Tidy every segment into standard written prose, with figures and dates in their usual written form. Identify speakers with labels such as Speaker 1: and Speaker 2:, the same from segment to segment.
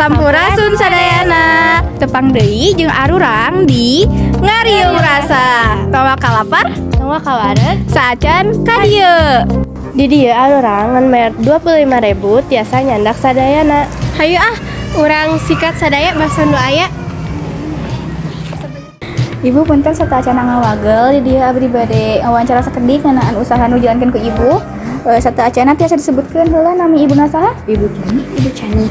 Speaker 1: Sampurasun sadayana tepang deui jeung arurang di ngariung rasa tawa kalapar
Speaker 2: Tawa kawaret
Speaker 1: saacan ka dieu.
Speaker 2: di dieu arurang ngan bayar 25.000 tiasa nyandak sadayana.
Speaker 1: Hayu ah urang sikat sadaya basa nu aya. Ibu punten sataacan ngawagel di dieu abdi bade wawancara sakedik ngeunaan usaha nu jalankeun ku ibu. Sataacan tiasa disebutkeun heula nami ibuna saha?
Speaker 2: Ibu Cani.
Speaker 1: Ibu Cani.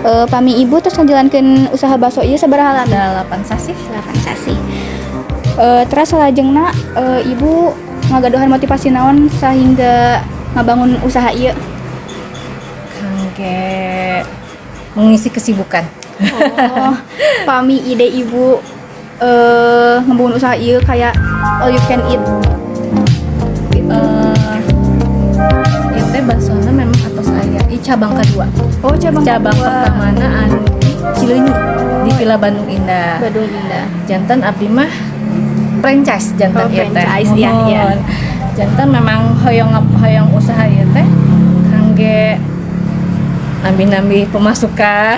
Speaker 1: Pami ibu terus ngajalankeun usaha bakso ieu sabaraha lama?
Speaker 2: 8 sasi.
Speaker 1: 8 sasi. Terus salajengna ibu ngagaduhan motivasi naon sehingga ngabangun usaha ieu?
Speaker 2: Kangge mengisi kesibukan.
Speaker 1: Oh, pami ide ibu ngebangun usaha ieu kayak all you can eat.
Speaker 2: Ieu teh basona memang atos aya cabang kedua.
Speaker 1: Oh, cabang
Speaker 2: pertamana anu di Cileunyi di Villa Bandung Indah.
Speaker 1: Bandung Indah.
Speaker 2: Janten abdi mah franchise janten ieu teh.
Speaker 1: Franchise iya.
Speaker 2: Janten memang hoyong usaha ieu teh kangge nambi pemasukan.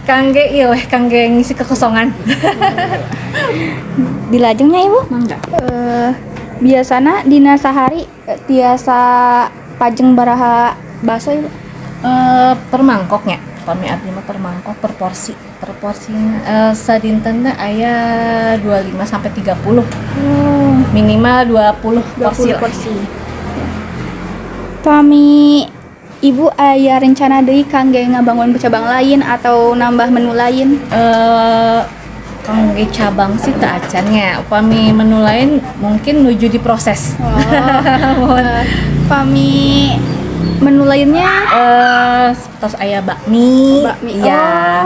Speaker 2: Kangge ngisi kekosongan.
Speaker 1: Dilajengnya ibu?
Speaker 2: Mangga.
Speaker 1: Biasana dina sahari tiasa pajeng baraha baso ibu?
Speaker 2: Per mangkoknya. Pami abdi mah per mangkok per porsi. Per porsinya sadintenna aya 25 sampai 30. Minimal 20 porsi.
Speaker 1: Pami ibu aya rencana deui kangge ngabangun cabang lain atau nambah menu lain?
Speaker 2: Kangge cabang sih tak acannya. Upami menu lain mungkin nuju diproses.
Speaker 1: Pami menu lainnya
Speaker 2: Tos aya bakmi. Iya.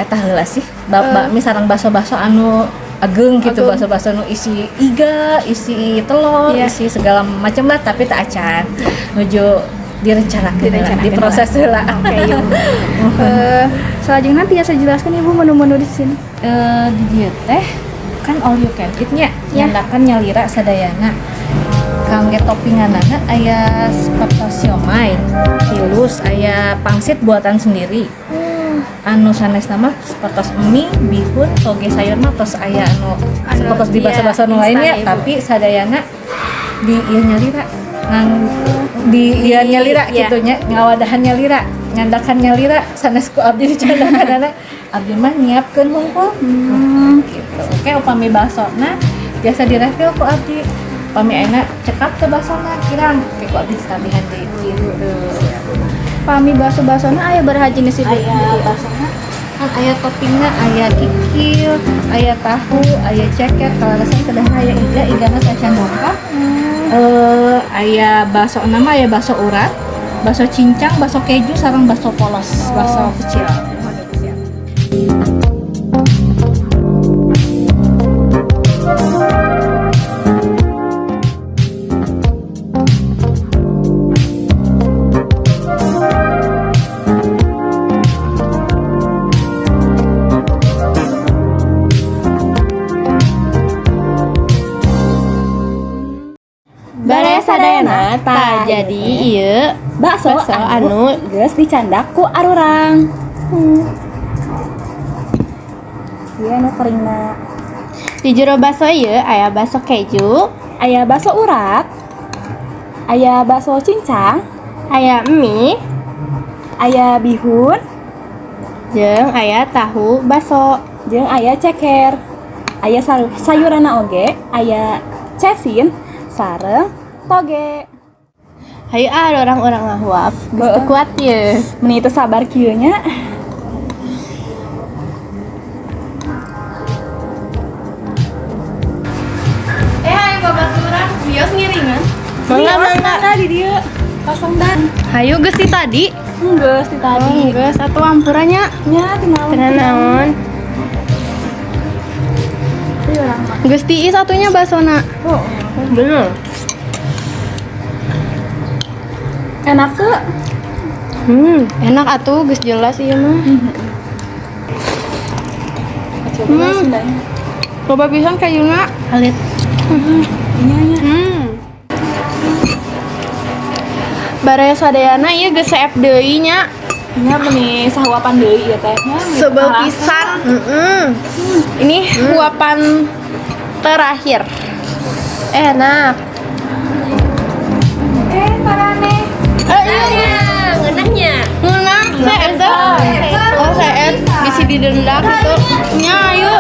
Speaker 2: Eta heula sih. Bakmi sareng baso-baso anu ageng gitu, baso-baso nu isi iga, isi telur, isi segala macam lah tapi tak acan. Nuju direncanakeun, diproses heula.
Speaker 1: Oke. Selanjutnya tiasa jelaskan ibu menu-menu di sini.
Speaker 2: Di dieu teh kan all you can eat nya. Nyandakan nyalira sadayana. Kangge toppinganana aya seperti siomay, tilus, aya pangsit buatan sendiri. Anu sanesna mah seperti mie, bihun, toge sayur mah tos aya anu seperti di basa-basa nu lainnya, tapi sadayana di ieu nyalira. Di ieu nyalira kitu nya, ngawadahan nyalira, nyandakan nyalira sanes ku abdi dicandakanana. Abdi mah nyiapkeun hungkul. Gitu. Oke, upami basona biasa direfill ku abdi. Pami ayeuna cekap ke basona kirang kayak abdi tabihan deui gitu.
Speaker 1: Pami baso-basona aya baraha jenis ibu?
Speaker 2: Aya basona kan aya toppingna aya kikil, aya tahu, aya ceker, kalarasan kedaha aya igana tacan bongkah. Aya basona mah aya baso urat, baso cincang, baso keju sareng baso polos, baso kecil.
Speaker 1: Bare sadayana tah jadi ieu
Speaker 3: bakso anu geus dicandak ku arurang. Ieu anu keringna.
Speaker 1: di jero baso ieu aya baso keju,
Speaker 3: Aya bakso urat, aya bakso cincang,
Speaker 1: aya mie,
Speaker 3: aya bihun,
Speaker 1: jeung aya tahu baso.
Speaker 3: jeung aya ceker. Aya sayurana oge, aya cesin sareng toge.
Speaker 1: Hayu orang-orang ngahuap, geus teu kuat ieu.
Speaker 3: Meni teu sabar kieu nya.
Speaker 1: Hayu babaturan bios ngiringan.
Speaker 3: Mangga di dieu. Kosong dan.
Speaker 1: Hayu geus ti tadi.
Speaker 3: Geus ti tadi.
Speaker 1: Geus atuh ampurannya.
Speaker 3: Nya tinaon.
Speaker 1: Naon? Geus tiis atunya basona.
Speaker 3: Oh,
Speaker 1: Bener.
Speaker 3: enak tuh.
Speaker 1: Enak atuh geus jelas ieu mah.
Speaker 3: Coba sundanya.
Speaker 1: Coba pisan kayuna alit. Bare sadayana ieu geus saep deui nya.
Speaker 3: Nya meni sahuapan deui ieu teh.
Speaker 4: Sebel pisan. Ini uapan terakhir. Enak.
Speaker 2: Ngenahnya.
Speaker 4: Ngeunah, saya teh. Oh, saya bisi didenda gitu. Nya ayo.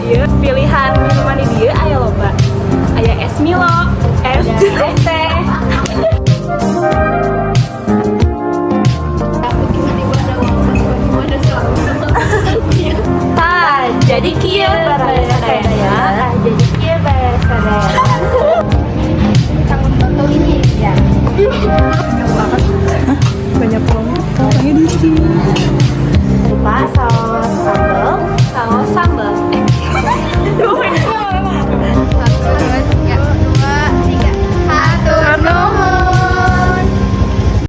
Speaker 3: Ieu pilihan minuman di dieu aya loba. Aya es Milo, es teh. Jadi kieu barang sadaya. Jadi kieu barang sadaya. Banyak promo. Lupa asal